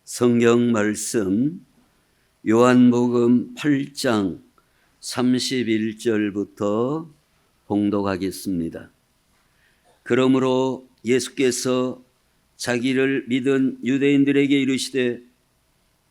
성경 말씀 요한복음 8장 31절부터 봉독하겠습니다. 그러므로 예수께서 자기를 믿은 유대인들에게 이르시되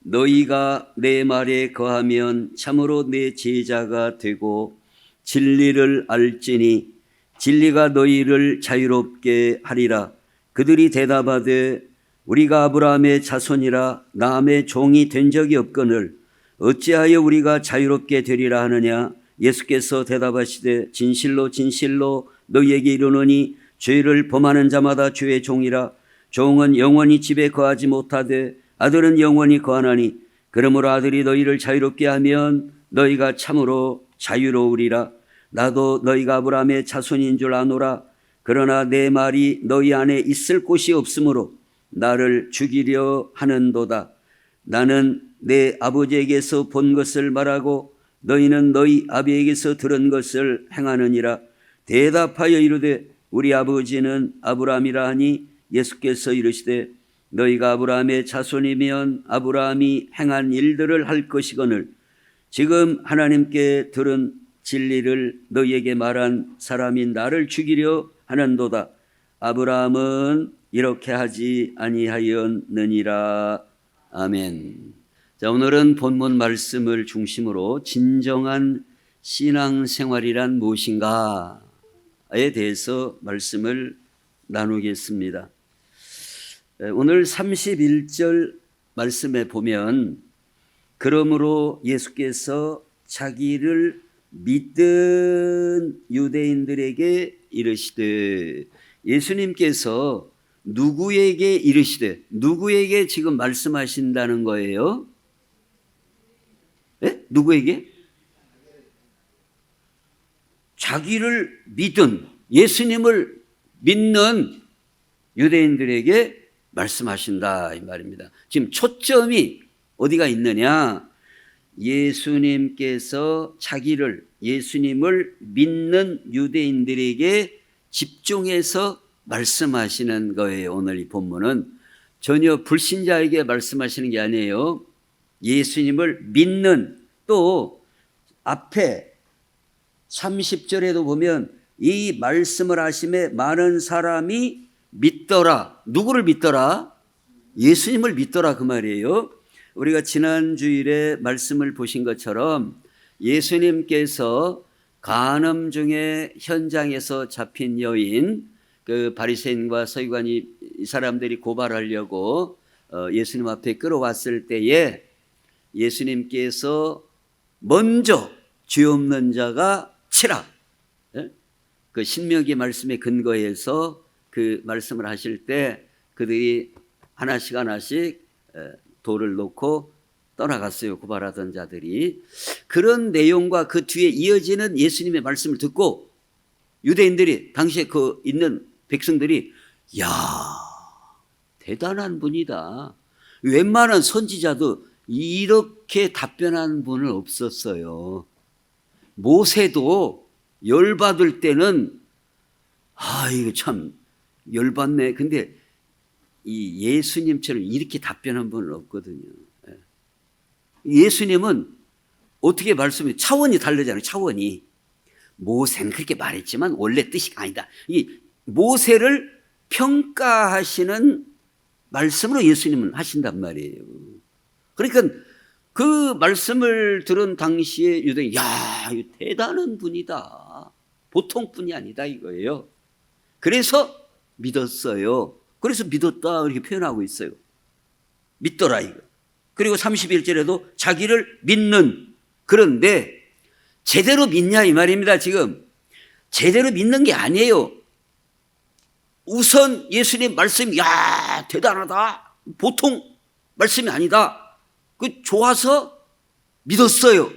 너희가 내 말에 거하면 참으로 내 제자가 되고 진리를 알지니 진리가 너희를 자유롭게 하리라. 그들이 대답하되 우리가 아브라함의 자손이라 남의 종이 된 적이 없거늘 어찌하여 우리가 자유롭게 되리라 하느냐. 예수께서 대답하시되 진실로 진실로 너희에게 이르노니 죄를 범하는 자마다 주의 종이라. 종은 영원히 집에 거하지 못하되 아들은 영원히 거하나니 그러므로 아들이 너희를 자유롭게 하면 너희가 참으로 자유로우리라. 나도 너희가 아브라함의 자손인 줄 아노라. 그러나 내 말이 너희 안에 있을 곳이 없으므로 나를 죽이려 하는도다. 나는 내 아버지에게서 본 것을 말하고 너희는 너희 아비에게서 들은 것을 행하느니라. 대답하여 이르되 우리 아버지는 아브라함이라 하니 예수께서 이르시되 너희가 아브라함의 자손이면 아브라함이 행한 일들을 할 것이거늘 지금 하나님께 들은 진리를 너희에게 말한 사람이 나를 죽이려 하는도다. 아브라함은 이렇게 하지 아니하였느니라. 아멘. 자, 오늘은 본문 말씀을 중심으로 진정한 신앙생활이란 무엇인가에 대해서 말씀을 나누겠습니다. 오늘 31절 말씀에 보면 그러므로 예수께서 자기를 믿은 유대인들에게 이르시되, 예수님께서 누구에게 이르시되, 누구에게 지금 말씀하신다는 거예요? 네? 누구에게? 자기를 믿은, 예수님을 믿는 유대인들에게 말씀하신다 이 말입니다. 지금 초점이 어디가 있느냐? 예수님께서 자기를, 예수님을 믿는 유대인들에게 집중해서 말씀하시는 거예요. 오늘 이 본문은 전혀 불신자에게 말씀하시는 게 아니에요. 예수님을 믿는, 또 앞에 30절에도 보면 이 말씀을 하심에 많은 사람이 믿더라. 누구를 믿더라? 예수님을 믿더라 그 말이에요. 우리가 지난 주일에 말씀을 보신 것처럼 예수님께서 간음 중에 현장에서 잡힌 여인, 그 바리새인과 서기관이 이 사람들이 고발하려고 예수님 앞에 끌어왔을 때에 예수님께서 먼저 죄 없는 자가 치라, 그 신명기 말씀에 근거해서 그 말씀을 하실 때 그들이 하나씩 돌을 놓고 떠나갔어요. 고발하던 자들이. 그런 내용과 그 뒤에 이어지는 예수님의 말씀을 듣고 유대인들이, 당시에 그 있는 백성들이, 야, 대단한 분이다. 웬만한 선지자도 이렇게 답변하는 분은 없었어요. 모세도 열받을 때는 이거 참 열받네. 근데 이 예수님처럼 이렇게 답변한 분은 없거든요. 예수님은 어떻게 말씀해? 차원이 다르잖아요. 차원이. 모세는 그렇게 말했지만 원래 뜻이 아니다. 이 모세를 평가하시는 말씀으로 예수님은 하신단 말이에요. 그러니까 그 말씀을 들은 당시에 유대인이, 야, 이거 대단한 분이다. 보통 분이 아니다 이거예요. 그래서 믿었어요. 그래서 믿었다 이렇게 표현하고 있어요. 믿더라 이거. 그리고 31절에도 자기를 믿는, 그런데 제대로 믿냐 이 말입니다. 지금 제대로 믿는 게 아니에요. 우선 예수님 말씀, 야, 대단하다, 보통 말씀이 아니다, 그 좋아서 믿었어요.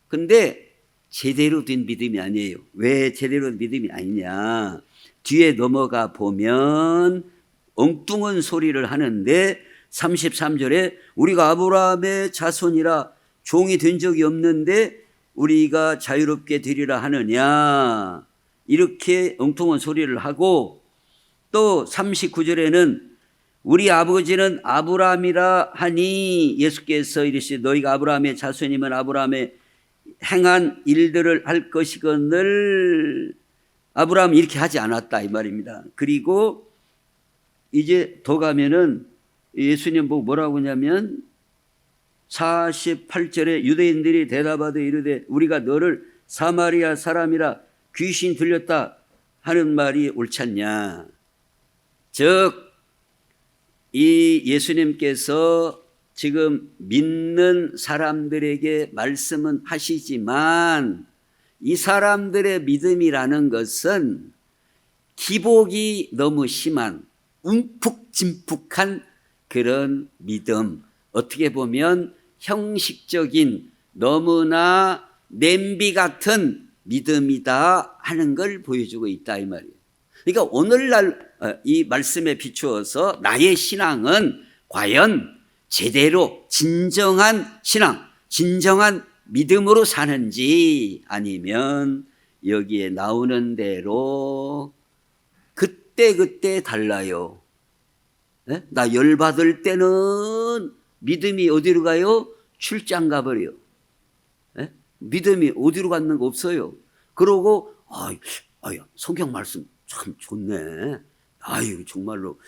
근데 제대로 된 믿음이 아니에요. 왜 제대로 된 믿음이 아니냐? 뒤에 넘어가 보면 엉뚱한 소리를 하는데 33절에 우리가 아브라함의 자손이라 종이 된 적이 없는데 우리가 자유롭게 되리라 하느냐, 이렇게 엉뚱한 소리를 하고, 또 39절에는 우리 아버지는 아브라함이라 하니 예수께서 이르시되 너희가 아브라함의 자손이면 아브라함의 행한 일들을 할 것이거늘 아브라함이 이렇게 하지 않았다 이 말입니다. 그리고 이제 더 가면은 예수님 보고 뭐라고 하냐면 48절에 유대인들이 대답하되 이르되 우리가 너를 사마리아 사람이라 귀신 들렸다 하는 말이 옳지 않냐. 즉 이 예수님께서 지금 믿는 사람들에게 말씀은 하시지만 이 사람들의 믿음이라는 것은 기복이 너무 심한 움푹짐푹한 그런 믿음, 어떻게 보면 형식적인 너무나 냄비 같은 믿음이다 하는 걸 보여주고 있다 이 말이에요. 그러니까 오늘날 이 말씀에 비추어서 나의 신앙은 과연 제대로 진정한 신앙, 진정한 믿음으로 사는지 아니면 여기에 나오는 대로 그때 달라요. 네? 나 열받을 때는 믿음이 어디로 가요? 출장 가버려요. 네? 믿음이 어디로 갔는 거 없어요. 그러고 성경 말씀 참 좋네. 아유 정말로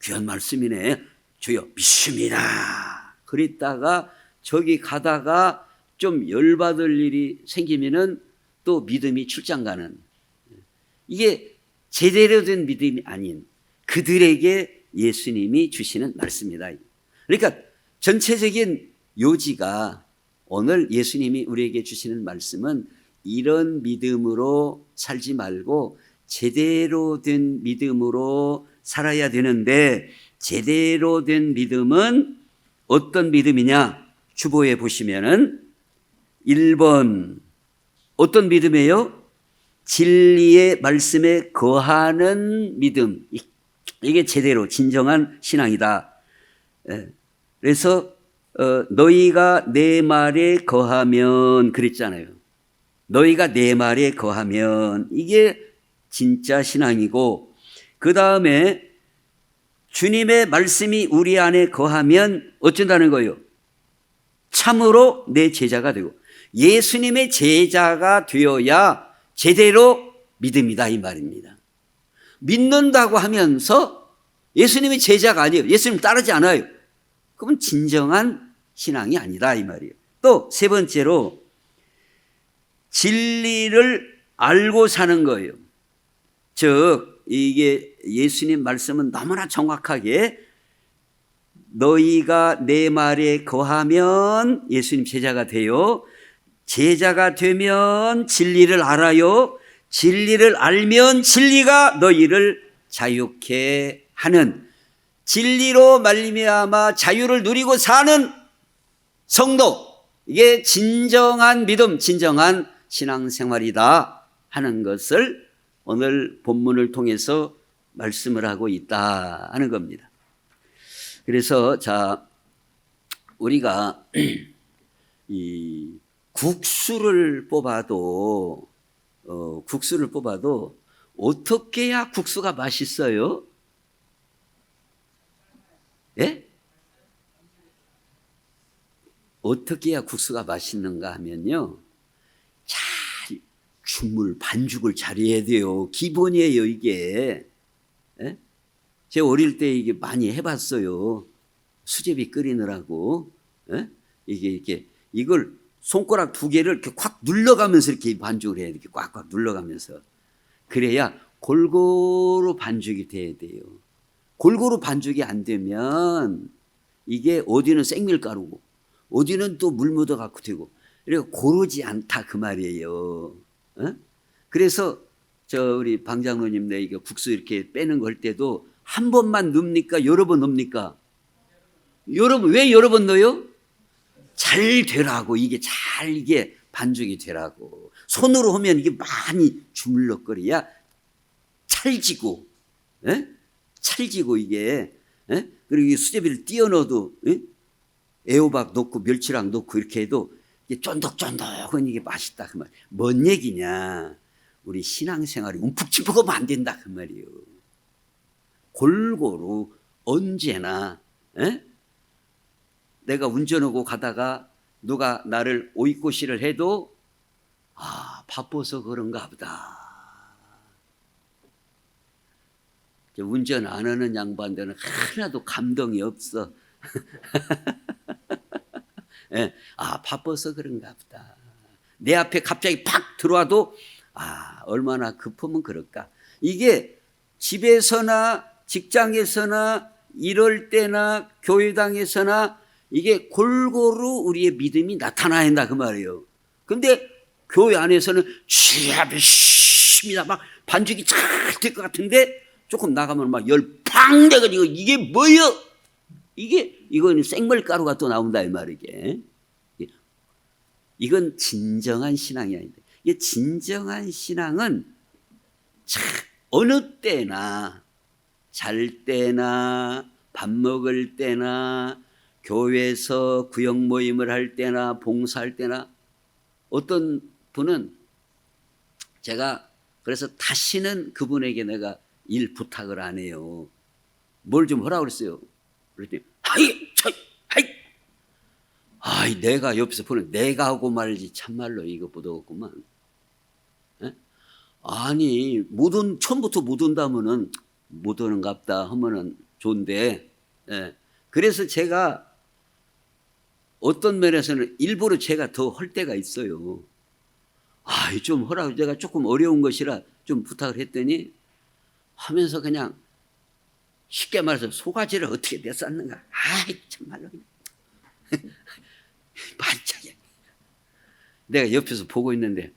귀한 말씀이네. 주여 믿습니다. 그랬다가 저기 가다가 좀 열받을 일이 생기면은 또 믿음이 출장 가는, 이게 제대로 된 믿음이 아닌 그들에게 예수님이 주시는 말씀이다. 그러니까 전체적인 요지가 오늘 예수님이 우리에게 주시는 말씀은 이런 믿음으로 살지 말고 제대로 된 믿음으로 살아야 되는데, 제대로 된 믿음은 어떤 믿음이냐? 주보에 보시면은 1번 어떤 믿음이에요? 진리의 말씀에 거하는 믿음. 이게 제대로 진정한 신앙이다. 그래서 너희가 내 말에 거하면 그랬잖아요. 너희가 내 말에 거하면 이게 진짜 신앙이고, 그 다음에 주님의 말씀이 우리 안에 거하면 어쩐다는 거예요? 참으로 내 제자가 되고, 예수님의 제자가 되어야 제대로 믿음이다 이 말입니다. 믿는다고 하면서 예수님의 제자가 아니에요. 예수님 따르지 않아요. 그러면 진정한 신앙이 아니다 이 말이에요. 또 세 번째로 진리를 알고 사는 거예요. 즉 이게 예수님 말씀은 너무나 정확하게 너희가 내 말에 거하면 예수님 제자가 돼요. 제자가 되면 진리를 알아요. 진리를 알면 진리가 너희를 자유케 하는, 진리로 말미암아 자유를 누리고 사는 성도, 이게 진정한 믿음, 진정한 신앙생활이다 하는 것을 오늘 본문을 통해서 말씀을 하고 있다 하는 겁니다. 그래서 자, 우리가 이 국수를 뽑아도 어떻게 해야 국수가 맛있어요? 예? 어떻게 해야 국수가 맛있는가 하면요, 잘 주물 반죽을 잘해야 돼요. 기본이에요 이게. 예? 제가 어릴 때 이게 많이 해봤어요. 수제비 끓이느라고. 예? 이게 이걸 손가락 두 개를 이렇게 콱 눌러가면서 이렇게 반죽을 해야 돼. 이렇게 꽉꽉 눌러가면서. 그래야 골고루 반죽이 돼야 돼요. 골고루 반죽이 안 되면 이게 어디는 생밀가루고 어디는 또 물 묻어 갖고 되고, 그래서 고르지 않다 그 말이에요. 어? 그래서 우리 방장로님 이게 국수 이렇게 빼는 거 할 때도 한 번만 넣습니까? 여러 번 넣습니까? 왜 여러 번 넣어요? 잘 되라고, 이게 반죽이 되라고. 손으로 하면 이게 많이 주물럭거려야 찰지고, 예? 찰지고 이게, 예? 그리고 이 수제비를 띄어 넣어도, 예? 애호박 넣고 멸치랑 넣고 이렇게 해도 이게 쫀득쫀득한 이게 맛있다 그 말. 뭔 얘기냐? 우리 신앙생활이 움푹치푹하면 안 된다 그 말이에요. 골고루 언제나 내가 운전하고 가다가 누가 나를 오이꼬시를 해도 바빠서 그런가 보다. 운전 안 하는 양반들은 하나도 감동이 없어. 바빠서 그런가 보다. 내 앞에 갑자기 팍 들어와도 얼마나 급하면 그럴까. 이게 집에서나 직장에서나 이럴 때나 교회당에서나 이게 골고루 우리의 믿음이 나타나야 한다 그 말이에요. 근데 교회 안에서는 주여 믿습니다 막 반죽이 잘 될 것 같은데 조금 나가면 막 열 팡 내가지고 이게 뭐예요? 이거는 생물가루가 또 나온다 이 말이게. 이건 진정한 신앙이 아니다. 이게 진정한 신앙은 참 어느 때나 잘 때나 밥 먹을 때나 교회에서 구역 모임을 할 때나 봉사할 때나 어떤 분은 제가 그래서 다시는 그분에게 내가 일 부탁을 안 해요. 뭘 좀 하라고 그랬어요. 그랬더니 내가 옆에서 보는 내가 하고 말지 참말로 이것보다 없구만. 아니 처음부터 못 온다면은 못 오는갑다 하면은 좋은데 그래서 제가 어떤 면에서는 일부러 제가 더 할 때가 있어요. 좀 하라고 제가 조금 어려운 것이라 좀 부탁을 했더니 하면서 그냥 쉽게 말해서 소가지를 어떻게 내쌌는가. 참말로 반짝이야. 내가 옆에서 보고 있는데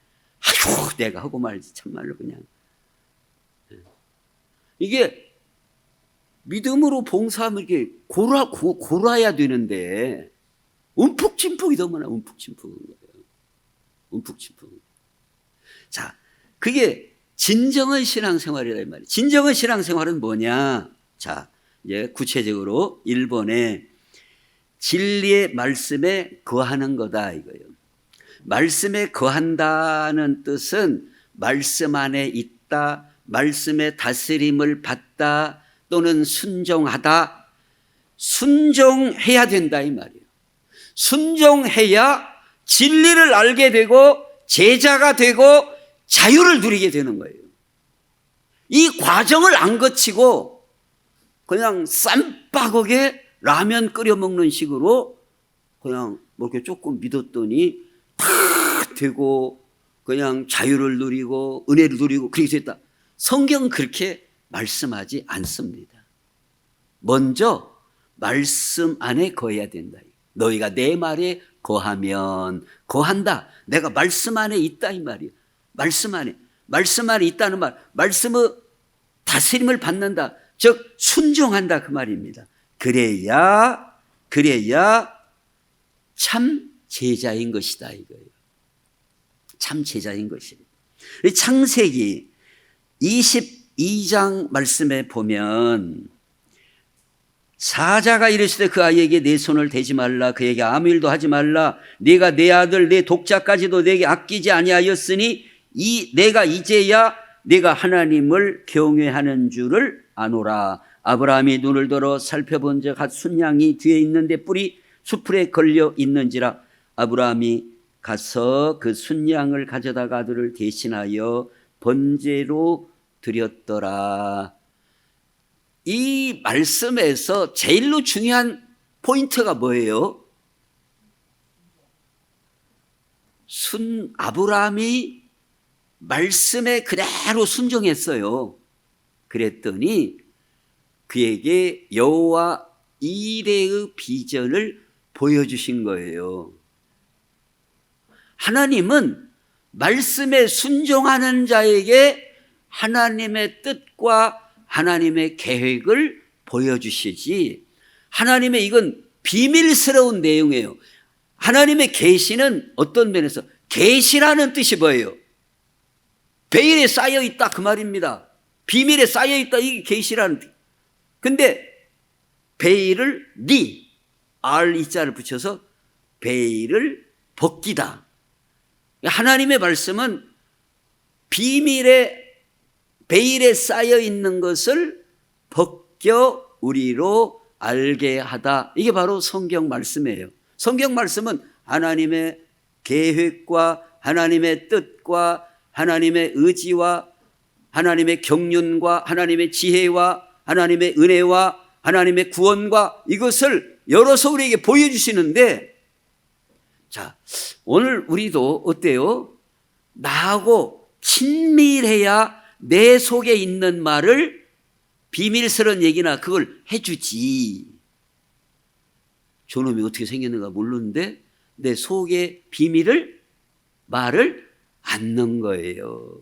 내가 하고 말지 참말로 그냥. 이게 믿음으로 봉사하면 이렇게 골아야 되는데 움푹짐푹이 너무나 움푹짐푹인 거예요. 움푹짐푹. 자, 그게 진정한 신앙생활이라 이 말이에요. 진정한 신앙생활은 뭐냐? 자, 이제 구체적으로 1번에 진리의 말씀에 거하는 거다 이거예요. 말씀에 거한다는 뜻은 말씀 안에 있다, 말씀의 다스림을 받다 또는 순종하다. 순종해야 된다 이 말이에요. 순종해야 진리를 알게 되고 제자가 되고 자유를 누리게 되는 거예요. 이 과정을 안 거치고 그냥 쌈바국에 라면 끓여 먹는 식으로 그냥 뭐 이렇게 조금 믿었더니 탁 되고 그냥 자유를 누리고 은혜를 누리고 그렇게 됐다. 성경은 그렇게 말씀하지 않습니다. 먼저 말씀 안에 거해야 된다. 너희가 내 말에 거하면 거한다. 내가 말씀 안에 있다 이 말이에요. 말씀 안에 있다는 말, 말씀의 다스림을 받는다. 즉 순종한다 그 말입니다. 그래야 참 제자인 것이다 이거예요. 참 제자인 것입니다. 창세기 22장 말씀에 보면 사자가 이르시되 그 아이에게 내 손을 대지 말라, 그에게 아무 일도 하지 말라. 네가 내 아들 내 독자까지도 내게 아끼지 아니하였으니 내가 이제야 네가 하나님을 경외하는 줄을 아노라. 아브라함이 눈을 들어 살펴본즉 한 순양이 뒤에 있는데 뿔이 수풀에 걸려 있는지라. 아브라함이 가서 그 순양을 가져다가 아들을 대신하여 번제로 드렸더라. 이 말씀에서 제일로 중요한 포인트가 뭐예요? 아브라함이 말씀에 그대로 순종했어요. 그랬더니 그에게 여호와 이레의 비전을 보여주신 거예요. 하나님은 말씀에 순종하는 자에게 하나님의 뜻과 하나님의 계획을 보여주시지, 하나님의 이건 비밀스러운 내용이에요. 하나님의 계시는 어떤 면에서 계시라는 뜻이 뭐예요? 베일에 쌓여있다 그 말입니다. 비밀에 쌓여있다 이게 계시라는 뜻. 근데 베일을 R-E자를 붙여서 베일을 벗기다. 하나님의 말씀은 베일에 쌓여 있는 것을 벗겨 우리로 알게 하다. 이게 바로 성경 말씀이에요. 성경 말씀은 하나님의 계획과 하나님의 뜻과 하나님의 의지와 하나님의 경륜과 하나님의 지혜와 하나님의 은혜와 하나님의 구원과 이것을 열어서 우리에게 보여주시는데, 자, 오늘 우리도 어때요? 나하고 친밀해야 내 속에 있는 말을, 비밀스러운 얘기나 그걸 해주지. 저놈이 어떻게 생겼는가 모르는데 내 속에 비밀을, 말을 안 넣은 거예요.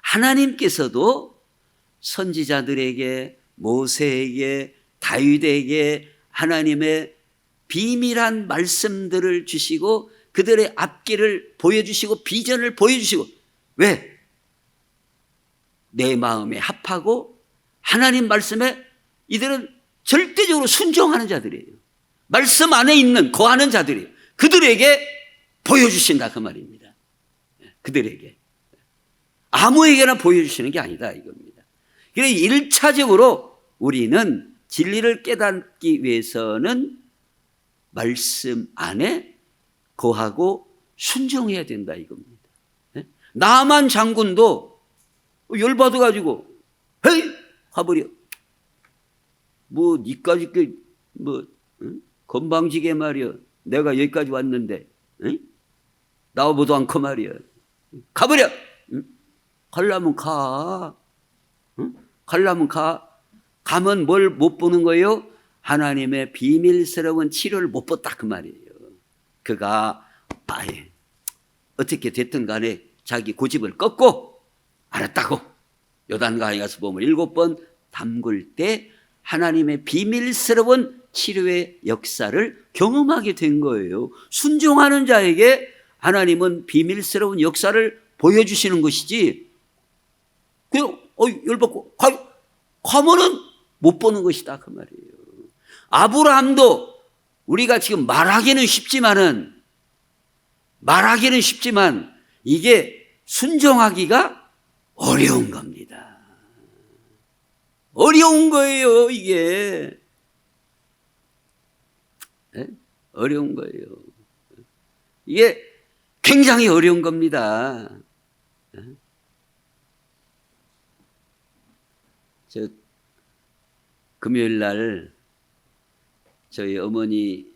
하나님께서도 선지자들에게, 모세에게, 다윗에게 하나님의 비밀한 말씀들을 주시고 그들의 앞길을 보여주시고 비전을 보여주시고, 왜? 내 마음에 합하고 하나님 말씀에 이들은 절대적으로 순종하는 자들이에요. 말씀 안에 있는, 거하는 자들이에요. 그들에게 보여주신다 그 말입니다. 그들에게. 아무에게나 보여주시는 게 아니다 이겁니다. 그래서 1차적으로 우리는 진리를 깨닫기 위해서는 말씀 안에 거하고 순종해야 된다 이겁니다. 나만 장군도 열받아가지고 헤이 가버려. 뭐 니까지 뭐 건방지게 말이야. 내가 여기까지 왔는데 나와보도 않고 말이야. 가버려. 가려면 가. 가려면 가. 가면 뭘 못 보는 거예요? 하나님의 비밀스러운 치료를 못 봤다 그 말이에요. 그가 아예 어떻게 됐든 간에 자기 고집을 꺾고 알았다고 요단강에 가서 보면 7번 담글 때 하나님의 비밀스러운 치료의 역사를 경험하게 된 거예요. 순종하는 자에게 하나님은 비밀스러운 역사를 보여주시는 것이지, 그냥 열받고 가면은 못 보는 것이다 그 말이에요. 아브라함도 우리가 지금 말하기는 쉽지만 이게 순종하기가 어려운 겁니다. 어려운 거예요 이게. 네? 어려운 거예요. 이게 굉장히 어려운 겁니다. 저 금요일 날 저희 어머니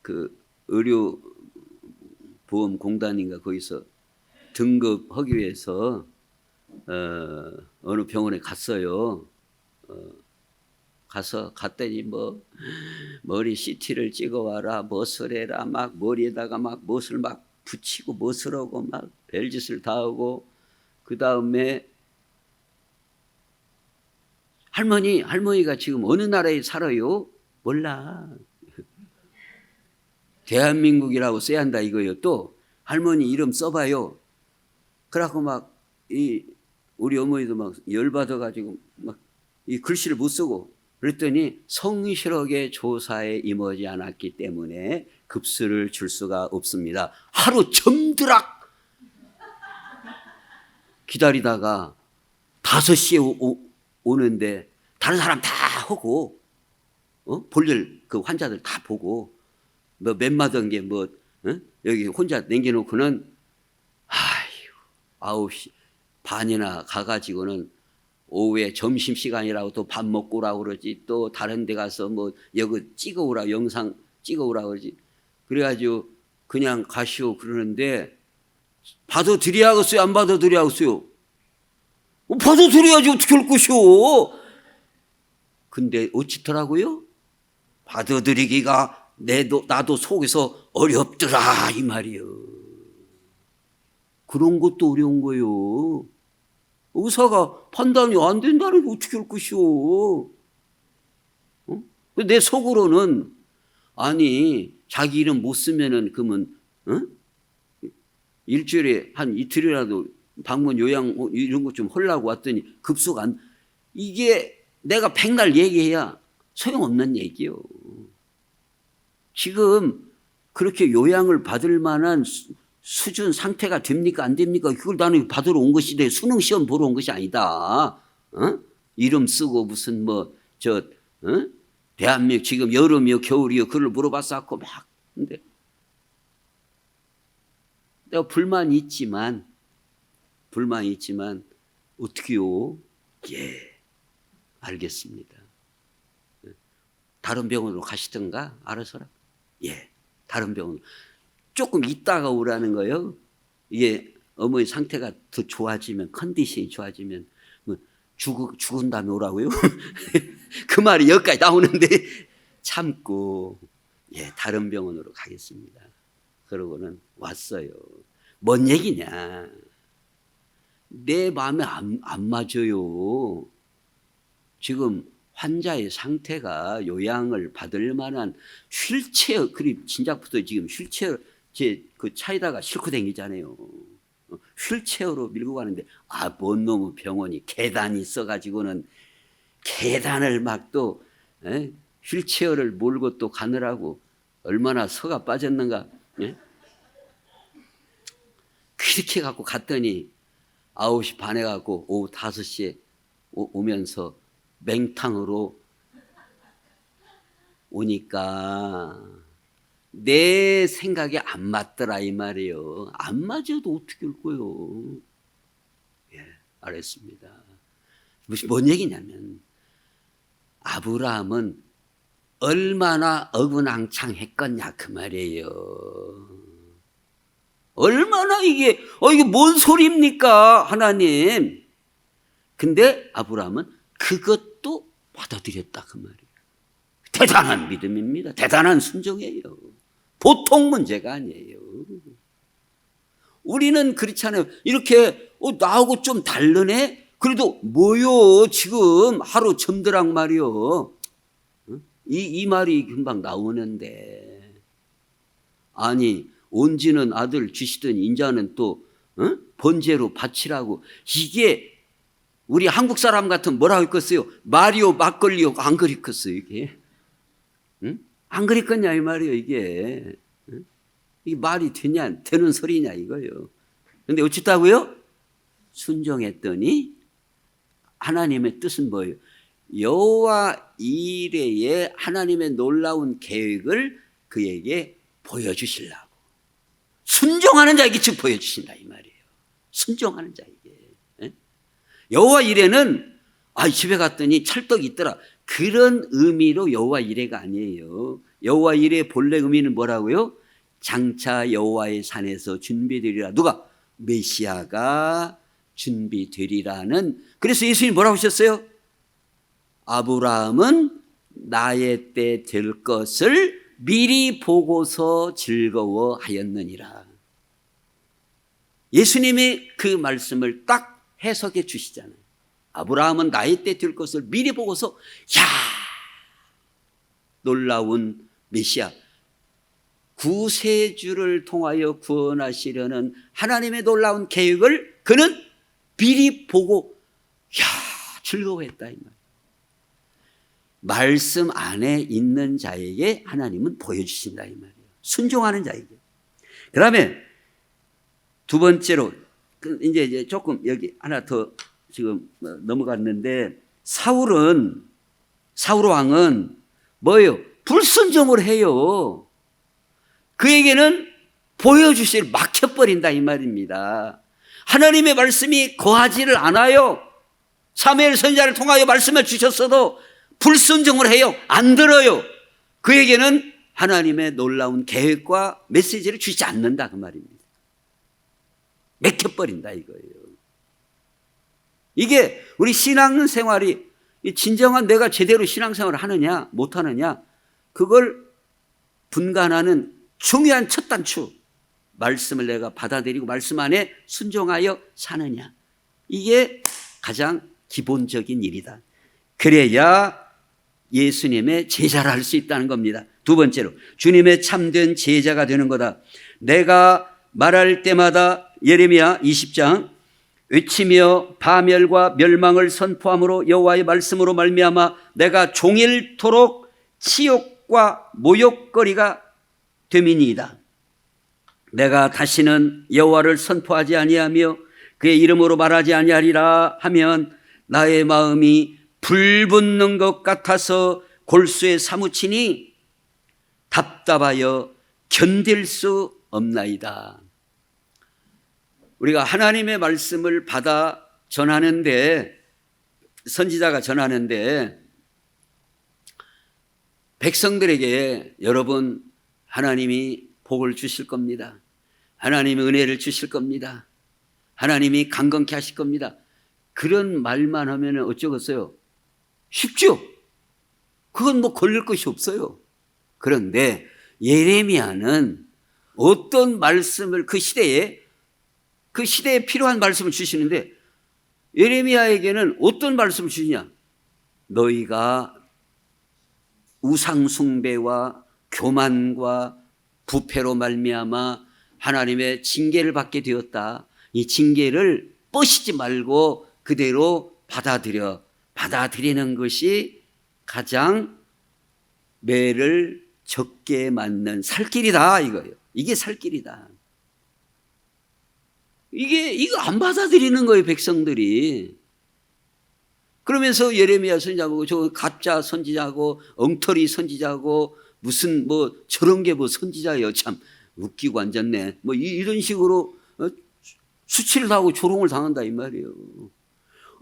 그 의료보험공단인가 거기서 등급하기 위해서 어느 병원에 갔어요. 갔더니 머리 CT를 찍어와라, 멋을 해라, 막 머리에다가 막 멋을 막 붙이고 멋을 하고 막 별짓을 다 하고, 그 다음에 할머니가 지금 어느 나라에 살아요? 몰라. 대한민국이라고 써야 한다 이거예요. 또 할머니 이름 써봐요. 그래갖고 막 우리 어머니도 막 열받아가지고 막 이 글씨를 못 쓰고, 그랬더니 성실하게 조사에 임하지 않았기 때문에 급수를 줄 수가 없습니다. 하루 점드락 기다리다가 5시에 오는데 다른 사람 다 하고 볼일 그 환자들 다 보고 맴마던 게 여기 혼자 남겨놓고는 9시 반이나 가가지고는 오후에 점심시간이라고 또 밥 먹고 오라고 그러지, 또 다른 데 가서 여기 찍어오라, 영상 찍어오라 그러지. 그래가지고 그냥 가시오 그러는데, 받아들여야겠어요 안 받아들여야겠어요? 받아들여야지 어떻게 할 것이오. 근데 어찌더라고요? 받아들이기가 나도 속에서 어렵더라 이 말이요. 그런 것도 어려운 거예요. 의사가 판단이 안 된다는 게 어떻게 할 것이오. 내 속으로는 아니 자기 이름 못 쓰면은 그러면 일주일에 한 이틀이라도 방문 요양 이런 것 좀 하려고 왔더니 급속 안, 이게 내가 백날 얘기해야 소용없는 얘기요. 지금 그렇게 요양을 받을 만한 수준 상태가 됩니까 안 됩니까? 그걸 나는 받으러 온 것인데 수능 시험 보러 온 것이 아니다. 이름 쓰고 무슨 대한민국 지금 여름이요 겨울이요 그걸 물어봤었고 막. 근데 내가 불만이 있지만 어떻게요? 예, 알겠습니다. 다른 병원으로 가시던가 알아서라. 예, 다른 병원으로. 조금 있다가 오라는 거예요. 이게 어머니 상태가 더 좋아지면, 컨디션이 좋아지면 죽은 다음에 오라고요? 그 말이 여기까지 나오는데 참고 예, 다른 병원으로 가겠습니다. 그러고는 왔어요. 뭔 얘기냐? 내 마음에 안 맞아요. 지금 환자의 상태가 요양을 받을 만한 휠체어, 그리 진작부터 지금 휠체어 제 그 차에다가 싣고 다니잖아요. 휠체어로 밀고 가는데 뭔 놈의 병원이 계단이 있어가지고는 계단을 막 또 휠체어를 몰고 또 가느라고 얼마나 서가 빠졌는가. 예? 그렇게 갖고 갔더니 9시 반에 갖고 오후 5시에 오면서 맹탕으로 오니까 내 생각에 안 맞더라 이 말이에요. 안 맞아도 어떻게 할 거요? 예, 알았습니다. 뭔 얘기냐면 아브라함은 얼마나 어근왕창했겠냐 그 말이에요. 얼마나 이게 뭔 소리입니까 하나님. 근데 아브라함은 그것도 받아들였다 그 말이에요. 대단한 믿음입니다. 대단한 순종이에요. 보통 문제가 아니에요. 우리는 그렇잖아요. 이렇게 나하고 좀 다르네. 그래도 뭐요 지금 하루 점드락 말이요. 이 말이 금방 나오는데 아니 온지는 아들 주시더니 인자는 또 번제로 바치라고. 이게 우리 한국 사람 같은 뭐라고 했겠어요? 마리오 막걸리요 안 그랬겠어요 이게? 안 그랬겠냐 이 말이에요 이게. 이게 말이 되는 소리냐 이거요. 근데 어쨌다고요? 순종했더니 하나님의 뜻은 뭐예요? 여호와 이레의 하나님의 놀라운 계획을 그에게 보여주시려고. 순종하는 자에게 즉 보여주신다 이 말이에요. 순종하는 자에게. 여호와 이레는 집에 갔더니 찰떡이 있더라 그런 의미로 여호와 이레가 아니에요. 여호와 이레의 본래 의미는 뭐라고요? 장차 여호와의 산에서 준비되리라. 누가? 메시아가 준비되리라는. 그래서 예수님이 뭐라고 하셨어요? 아브라함은 나의 때 될 것을 미리 보고서 즐거워하였느니라. 예수님이 그 말씀을 딱 해석해 주시잖아요. 아브라함은 나의 때 될 것을 미리 보고서 놀라운 메시아 구세주를 통하여 구원하시려는 하나님의 놀라운 계획을 그는 미리 보고 즐거워했다 이 말. 말씀 안에 있는 자에게 하나님은 보여주신다 이 말이에요. 순종하는 자에게. 그다음에 두 번째로 이제 조금 여기 하나 더 지금 넘어갔는데 사울 왕은 뭐예요? 불순종을 해요. 그에게는 보여주실 막혀버린다 이 말입니다. 하나님의 말씀이 거하지를 않아요. 사무엘 선지자를 통하여 말씀을 주셨어도 불순종을 해요. 안 들어요. 그에게는 하나님의 놀라운 계획과 메시지를 주지 않는다 그 말입니다. 맥혀버린다 이거예요. 이게 우리 신앙생활이 진정한 내가 제대로 신앙생활을 하느냐 못하느냐 그걸 분간하는 중요한 첫 단추. 말씀을 내가 받아들이고 말씀 안에 순종하여 사느냐. 이게 가장 기본적인 일이다. 그래야 예수님의 제자를 할 수 있다는 겁니다. 두 번째로 주님의 참된 제자가 되는 거다. 내가 말할 때마다 예레미야 20장 외치며 파멸과 멸망을 선포함으로 여호와의 말씀으로 말미암아 내가 종일토록 치욕과 모욕거리가 됨이니이다. 내가 다시는 여호와를 선포하지 아니하며 그의 이름으로 말하지 아니하리라 하면 나의 마음이 불 붙는 것 같아서 골수에 사무치니 답답하여 견딜 수 없나이다. 우리가 하나님의 말씀을 받아 전하는데, 선지자가 전하는데, 백성들에게 여러분 하나님이 복을 주실 겁니다. 하나님이 은혜를 주실 겁니다. 하나님이 강건케 하실 겁니다. 그런 말만 하면 어쩌겠어요? 쉽죠? 그건 뭐 걸릴 것이 없어요. 그런데 예레미야는 어떤 말씀을 그 시대에 필요한 말씀을 주시는데, 예레미야에게는 어떤 말씀을 주시냐? 너희가 우상 숭배와 교만과 부패로 말미암아 하나님의 징계를 받게 되었다. 이 징계를 뻗이지 말고 그대로 받아들이는 것이 가장 매를 적게 맞는 살길이다 이거예요. 이게 살길이다. 이거 안 받아들이는 거예요, 백성들이. 그러면서 예레미야 선지자고 저 가짜 선지자고 엉터리 선지자고 무슨 뭐 저런 게 뭐 선지자예요. 참 웃기고 앉았네. 뭐 이런 식으로 수치를 하고 조롱을 당한다 이 말이에요.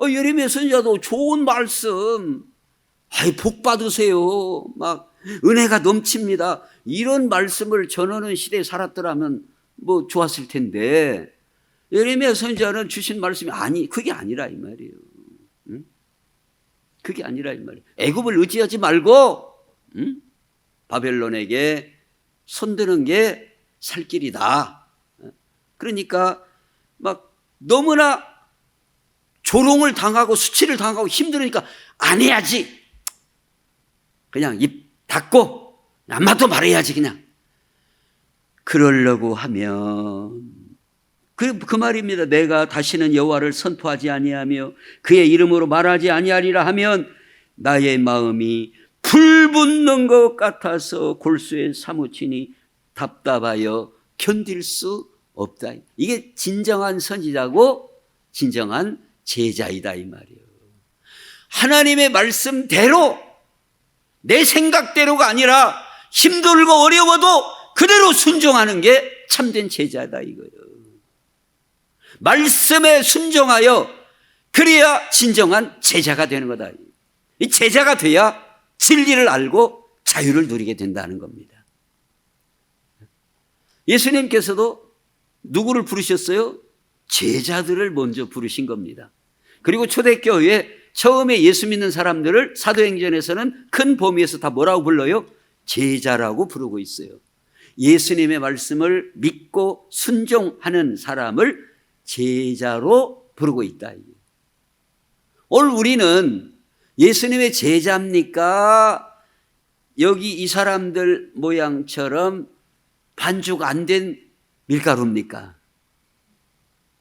예레미야 선지자도 좋은 말씀, 복 받으세요. 막 은혜가 넘칩니다. 이런 말씀을 전하는 시대에 살았더라면 뭐 좋았을 텐데, 예레미야 선지자는 주신 말씀이 그게 아니라 이 말이에요. 응? 그게 아니라 이 말이에요. 애굽을 의지하지 말고 바벨론에게 손드는 게 살 길이다. 그러니까 막 너무나 조롱을 당하고 수치를 당하고 힘들으니까 안 해야지. 그냥 입 닫고 한마디도 말해야지 그냥. 그러려고 하면 그 말입니다. 내가 다시는 여호와를 선포하지 아니하며 그의 이름으로 말하지 아니하리라 하면 나의 마음이 불 붙는 것 같아서 골수에 사무치니 답답하여 견딜 수 없다. 이게 진정한 선지자고 진정한 제자이다 이 말이에요. 하나님의 말씀대로, 내 생각대로가 아니라 힘들고 어려워도 그대로 순종하는 게 참된 제자다 이거예요. 말씀에 순종하여 그래야 진정한 제자가 되는 거다. 이 제자가 돼야 진리를 알고 자유를 누리게 된다는 겁니다. 예수님께서도 누구를 부르셨어요? 제자들을 먼저 부르신 겁니다. 그리고 초대교회에 처음에 예수 믿는 사람들을 사도행전에서는 큰 범위에서 다 뭐라고 불러요? 제자라고 부르고 있어요. 예수님의 말씀을 믿고 순종하는 사람을 제자로 부르고 있다. 오늘 우리는 예수님의 제자입니까? 여기 이 사람들 모양처럼 반죽 안 된 밀가루입니까?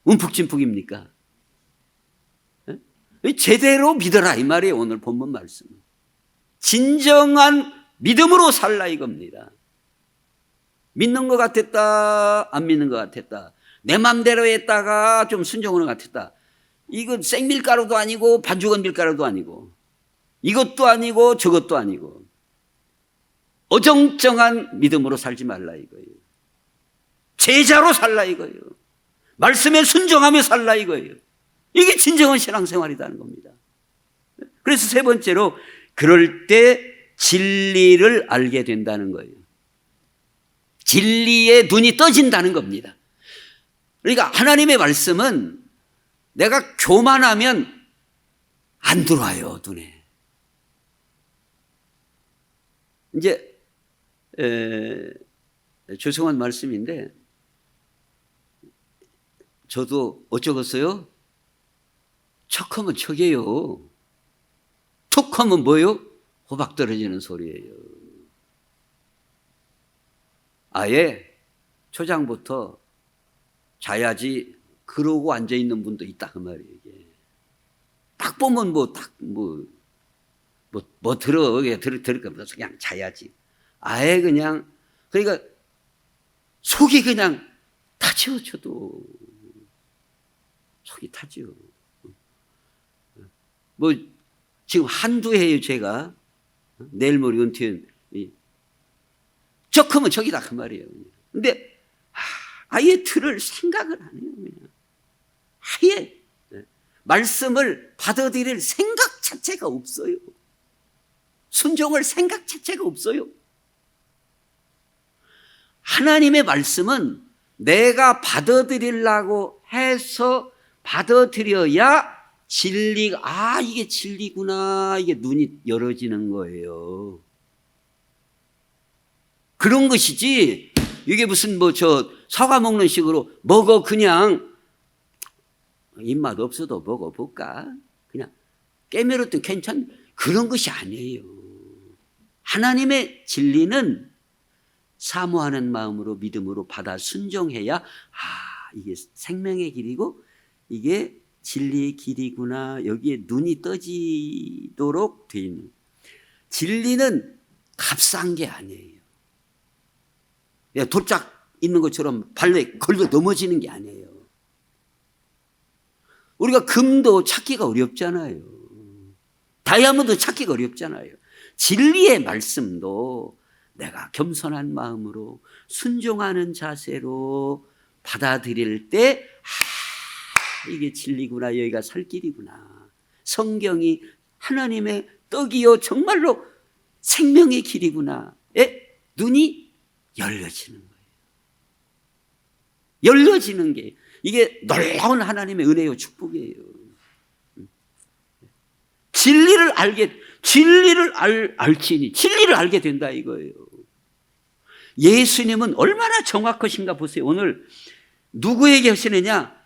움푹짐푹입니까? 제대로 믿어라 이 말이에요. 오늘 본문 말씀은 진정한 믿음으로 살라 이겁니다. 믿는 것 같았다, 안 믿는 것 같았다, 내 맘대로 했다가 좀 순종하는 것 같았다, 이건 생밀가루도 아니고 반죽은 밀가루도 아니고 이것도 아니고 저것도 아니고 어정쩡한 믿음으로 살지 말라 이거예요. 제자로 살라 이거예요. 말씀에 순종하며 살라 이거예요. 이게 진정한 신앙생활이라는 겁니다. 그래서 세 번째로 그럴 때 진리를 알게 된다는 거예요. 진리의 눈이 떠진다는 겁니다. 그러니까 하나님의 말씀은 내가 교만하면 안 들어와요, 눈에. 이제 죄송한 말씀인데 저도 어쩌겠어요? 척하면 척이에요. 툭하면 뭐예요? 호박 떨어지는 소리예요. 아예 초장부터 자야지 그러고 앉아있는 분도 있다 그 말이에요. 이게. 딱 보면 들을까 보다 그냥 자야지. 아예 그냥, 그러니까 속이 그냥 타죠. 저도 속이 타죠. 지금 한두 해예요, 제가. 내일 모레 은퇴. 저 크면 저기다 그 말이에요. 근데 아예 틀을 생각을 안 해요. 그냥 아예 말씀을 받아들일 생각 자체가 없어요. 순종할 생각 자체가 없어요. 하나님의 말씀은 내가 받아들이려고 해서 받아들여야 진리가, 이게 진리구나, 이게 눈이 열어지는 거예요. 그런 것이지, 이게 무슨 사과 먹는 식으로 먹어, 그냥 입맛 없어도 먹어볼까, 그냥 깨물어도 그런 것이 아니에요. 하나님의 진리는 사모하는 마음으로 믿음으로 받아 순종해야 이게 생명의 길이고 이게 진리의 길이구나, 여기에 눈이 떠지도록 되어 있는. 진리는 값싼 게 아니에요. 돌짝 있는 것처럼 발에 걸려 넘어지는 게 아니에요. 우리가 금도 찾기가 어렵잖아요. 다이아몬드 찾기가 어렵잖아요. 진리의 말씀도 내가 겸손한 마음으로 순종하는 자세로 받아들일 때 이게 진리구나, 여기가 살 길이구나, 성경이 하나님의 떡이요 정말로 생명의 길이구나, 눈이 열려지는 거예요. 열려지는 게 이게 놀라운 하나님의 은혜요 축복이에요. 진리를 알지니 진리를 알게 된다 이거예요. 예수님은 얼마나 정확하신가 보세요. 오늘 누구에게 하시느냐?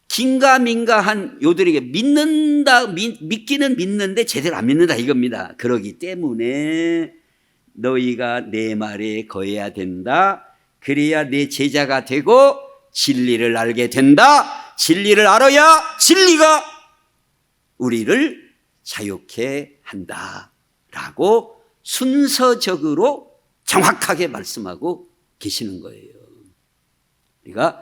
긴가민가한 요들에게 믿기는 믿는데 제대로 안 믿는다 이겁니다. 그러기 때문에 너희가 내 말에 거해야 된다. 그래야 내 제자가 되고 진리를 알게 된다. 진리를 알아야 진리가 우리를 자유케 한다라고 순서적으로 정확하게 말씀하고 계시는 거예요. 우리가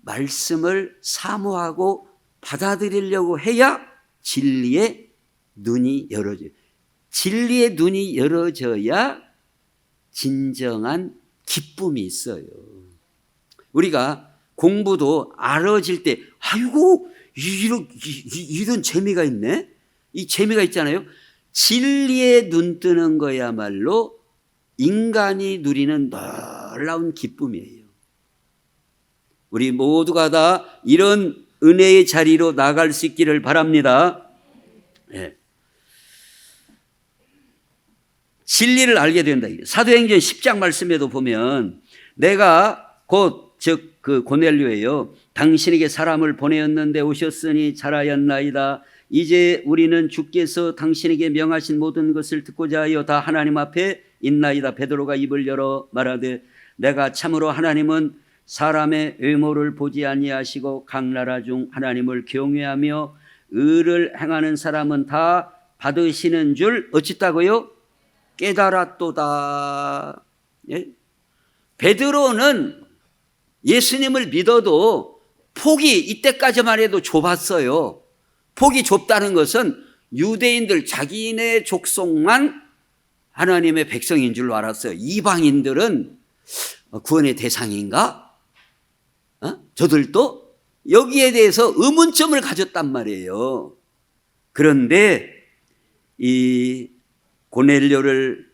말씀을 사모하고 받아들이려고 해야 진리의 눈이 열어져요. 진리의 눈이 열어져야 진정한 기쁨이 있어요. 우리가 공부도 알아질 때 아이고 이런 재미가 있네, 이 재미가 있잖아요. 진리에 눈 뜨는 거야말로 인간이 누리는 놀라운 기쁨이에요. 우리 모두가 다 이런 은혜의 자리로 나갈 수 있기를 바랍니다. 네. 진리를 알게 된다. 사도행전 10장 말씀에도 보면 내가 곧 그 고넬료예요. 당신에게 사람을 보내었는데 오셨으니 잘하였나이다. 이제 우리는 주께서 당신에게 명하신 모든 것을 듣고자 하여 다 하나님 앞에 있나이다. 베드로가 입을 열어 말하되 내가 참으로 하나님은 사람의 외모를 보지 아니하시고 각 나라 중 하나님을 경외하며 의를 행하는 사람은 다 받으시는 줄 어찌다고요? 깨달았도다. 예? 베드로는 예수님을 믿어도 폭이 이때까지만 해도 좁았어요. 폭이 좁다는 것은 유대인들 자기네 족속만 하나님의 백성인 줄 알았어요. 이방인들은 구원의 대상인가? 저들도 여기에 대해서 의문점을 가졌단 말이에요. 그런데 이 고넬료를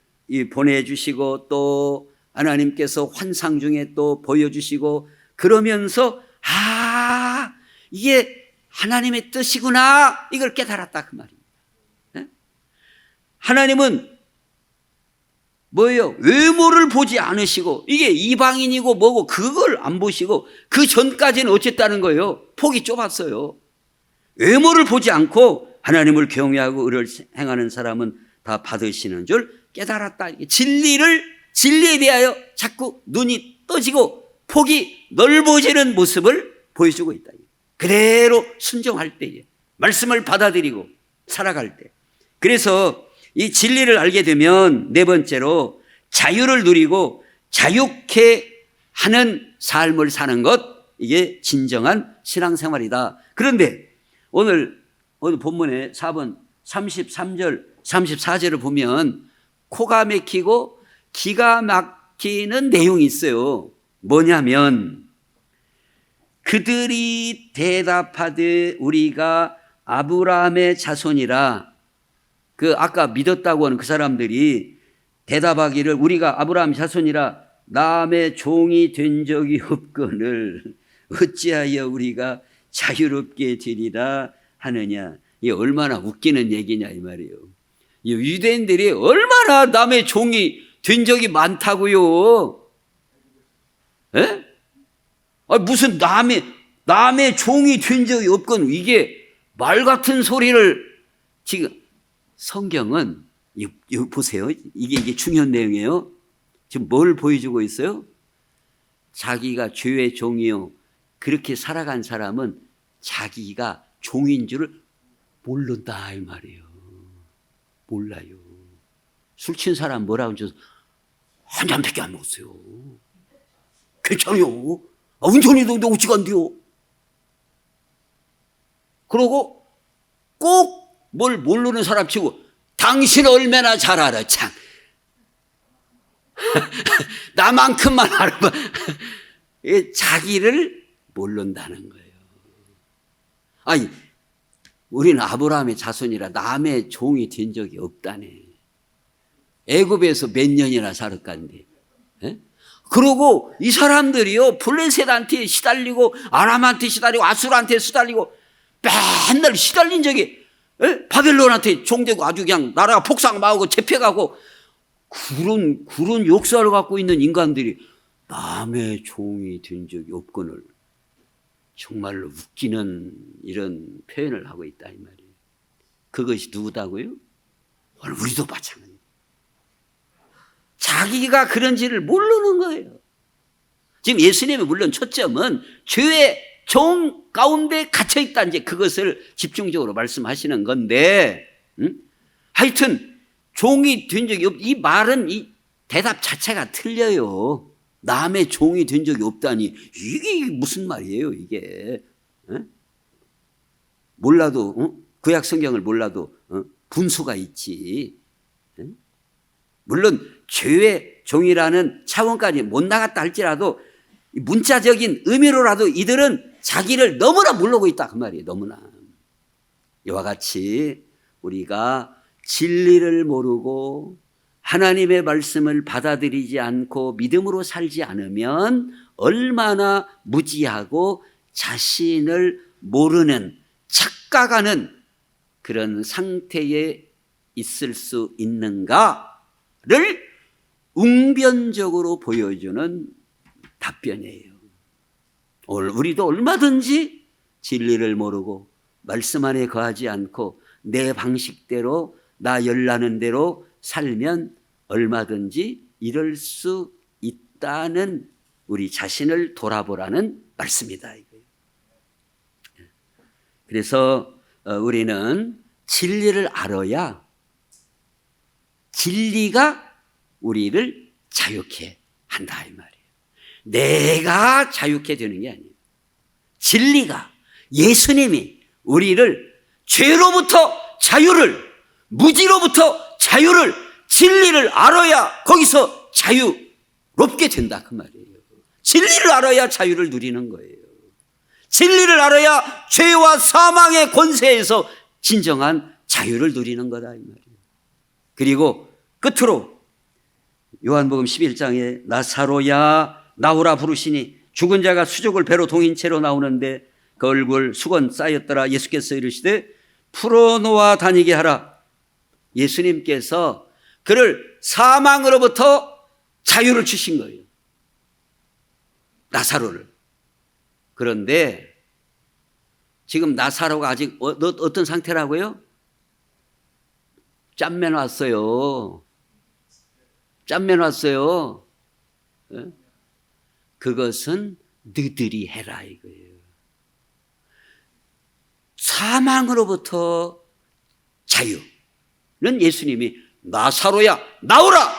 보내주시고 또 하나님께서 환상 중에 또 보여주시고 그러면서 이게 하나님의 뜻이구나 이걸 깨달았다 그 말입니다. 하나님은 뭐예요? 외모를 보지 않으시고 이게 이방인이고 뭐고 그걸 안 보시고 그 전까지는 어쨌다는 거예요? 폭이 좁았어요. 외모를 보지 않고 하나님을 경외하고 의를 행하는 사람은 다 받으시는 줄 깨달았다. 진리에 대하여 자꾸 눈이 떠지고 폭이 넓어지는 모습을 보여주고 있다. 그대로 순종할 때에 말씀을 받아들이고 살아갈 때. 그래서 이 진리를 알게 되면 네 번째로 자유를 누리고 자유케 하는 삶을 사는 것, 이게 진정한 신앙생활이다. 그런데 오늘 본문에 4번 33절, 34절을 보면 코가 막히고 기가 막히는 내용이 있어요. 뭐냐면 그들이 대답하되 우리가 아브라함의 자손이라, 그 아까 믿었다고 하는 그 사람들이 대답하기를 우리가 아브라함 자손이라 남의 종이 된 적이 없거늘 어찌하여 우리가 자유롭게 되리라 하느냐. 이게 얼마나 웃기는 얘기냐 이 말이에요. 유대인들이 얼마나 남의 종이 된 적이 많다고요. 에? 무슨 남의 종이 된 적이 없건, 이게 말 같은 소리를. 지금 성경은 이거 보세요. 이게 중요한 내용이에요. 지금 뭘 보여주고 있어요? 자기가 죄의 종이요, 그렇게 살아간 사람은 자기가 종인 줄을 모른다 이 말이에요. 몰라요. 술 취한 사람 뭐라고 하죠? 한 잔밖에 안 먹었어요. 괜찮아요. 운전이도 어찌가 안 돼요. 그러고 꼭 뭘 모르는 사람 치고 당신 얼마나 잘 알아 참. 나만큼만 알아봐. 자기를 모른다는 거예요. 아니, 우리는 아브라함의 자손이라 남의 종이 된 적이 없다네. 애굽에서 몇 년이나 살았간데. 그러고 이 사람들이요, 블레셋한테 시달리고 아람한테 시달리고 아수르한테 시달리고 맨날 시달린 적이, 바벨론한테 종되고 아주 그냥 나라가 폭삭망하고 잡혀가고, 그런 역사를 갖고 있는 인간들이 남의 종이 된 적이 없거늘 정말로 웃기는 이런 표현을 하고 있다 이 말이에요. 그것이 누구다고요? 우리도 마찬가지예요. 자기가 그런지를 모르는 거예요. 지금 예수님이 물론 초점은 죄의 종 가운데 갇혀 있다, 이제 그것을 집중적으로 말씀하시는 건데, 하여튼 종이 된 적이 이 말은, 이 대답 자체가 틀려요. 남의 종이 된 적이 없다니, 이게 무슨 말이에요 이게. 몰라도, 구약 성경을 몰라도 분수가 있지. 물론 죄의 종이라는 차원까지 못 나갔다 할지라도 문자적인 의미로라도 이들은 자기를 너무나 모르고 있다 그 말이에요. 너무나. 이와 같이 우리가 진리를 모르고 하나님의 말씀을 받아들이지 않고 믿음으로 살지 않으면 얼마나 무지하고 자신을 모르는, 착각하는 그런 상태에 있을 수 있는가를 웅변적으로 보여주는 답변이에요. 우리도 얼마든지 진리를 모르고 말씀 안에 거하지 않고 내 방식대로 나 열나는 대로 살면 얼마든지 이럴 수 있다는, 우리 자신을 돌아보라는 말씀이다 이거예요. 그래서 우리는 진리를 알아야 진리가 우리를 자유케 한다 이 말이에요. 내가 자유케 되는 게 아니에요. 진리가, 예수님이 우리를 죄로부터 자유를, 무지로부터 자유를, 진리를 알아야 거기서 자유롭게 된다 그 말이에요. 진리를 알아야 자유를 누리는 거예요. 진리를 알아야 죄와 사망의 권세에서 진정한 자유를 누리는 거다 이 말이에요. 그리고 끝으로 요한복음 11장에 나사로야 나오라 부르시니 죽은 자가 수족을 배로 동인 채로 나오는데 그 얼굴 수건 쌓였더라. 예수께서 이르시되 풀어놓아 다니게 하라. 예수님께서 그를 사망으로부터 자유를 주신 거예요. 나사로를. 그런데 지금 나사로가 아직 어떤 상태라고요? 짬맨 왔어요. 짬맨 왔어요. 그것은 너희들이 해라 이거예요. 사망으로부터 자유는 예수님이 나사로야 나오라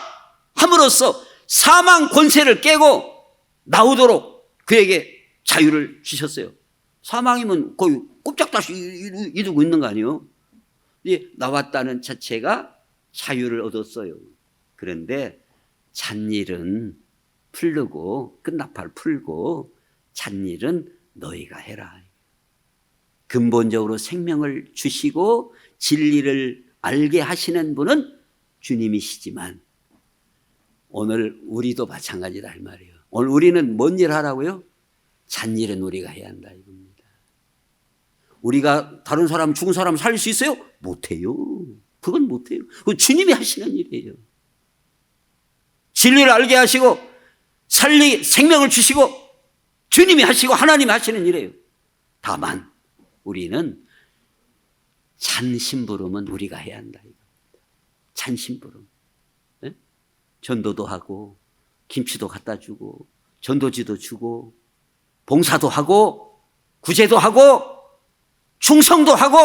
함으로써 사망 권세를 깨고 나오도록 그에게 자유를 주셨어요. 사망이면 거의 꼼짝다시 이러고 있는 거 아니에요? 나왔다는 자체가 자유를 얻었어요. 그런데 잣일은 풀르고 끝나팔 풀고 잣일은 너희가 해라. 근본적으로 생명을 주시고 진리를 알게 하시는 분은 주님이시지만 오늘 우리도 마찬가지다 이 말이에요. 오늘 우리는 뭔 일 하라고요? 잣일은 우리가 해야 한다 이겁니다. 우리가 다른 사람 죽은 사람 살릴 수 있어요? 못해요. 그건 못해요. 그건 주님이 하시는 일이에요. 진리를 알게 하시고 생명을 주시고 주님이 하시고 하나님이 하시는 일이에요. 다만 우리는 잔심부름은 우리가 해야 한다 이겁니다. 잔심부름. 네? 전도도 하고 김치도 갖다 주고 전도지도 주고 봉사도 하고 구제도 하고 충성도 하고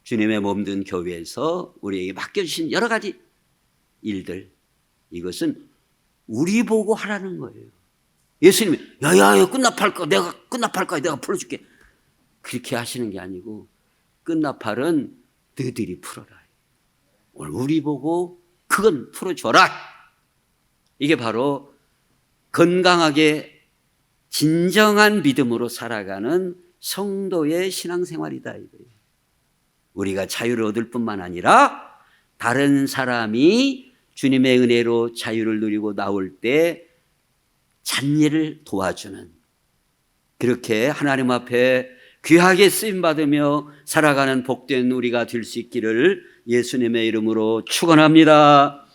주님의 몸된 교회에서 우리에게 맡겨주신 여러 가지 일들, 이것은 우리 보고 하라는 거예요. 예수님이 야야 끝나팔까 내가 풀어줄게 그렇게 하시는 게 아니고 끝나팔은 너희들이 풀어라. 오늘 우리 보고 그건 풀어줘라. 이게 바로 건강하게 진정한 믿음으로 살아가는 성도의 신앙생활이다 이거예요. 우리가 자유를 얻을 뿐만 아니라 다른 사람이 주님의 은혜로 자유를 누리고 나올 때 잣일을 도와주는, 그렇게 하나님 앞에 귀하게 쓰임받으며 살아가는 복된 우리가 될 수 있기를 예수님의 이름으로 축원합니다.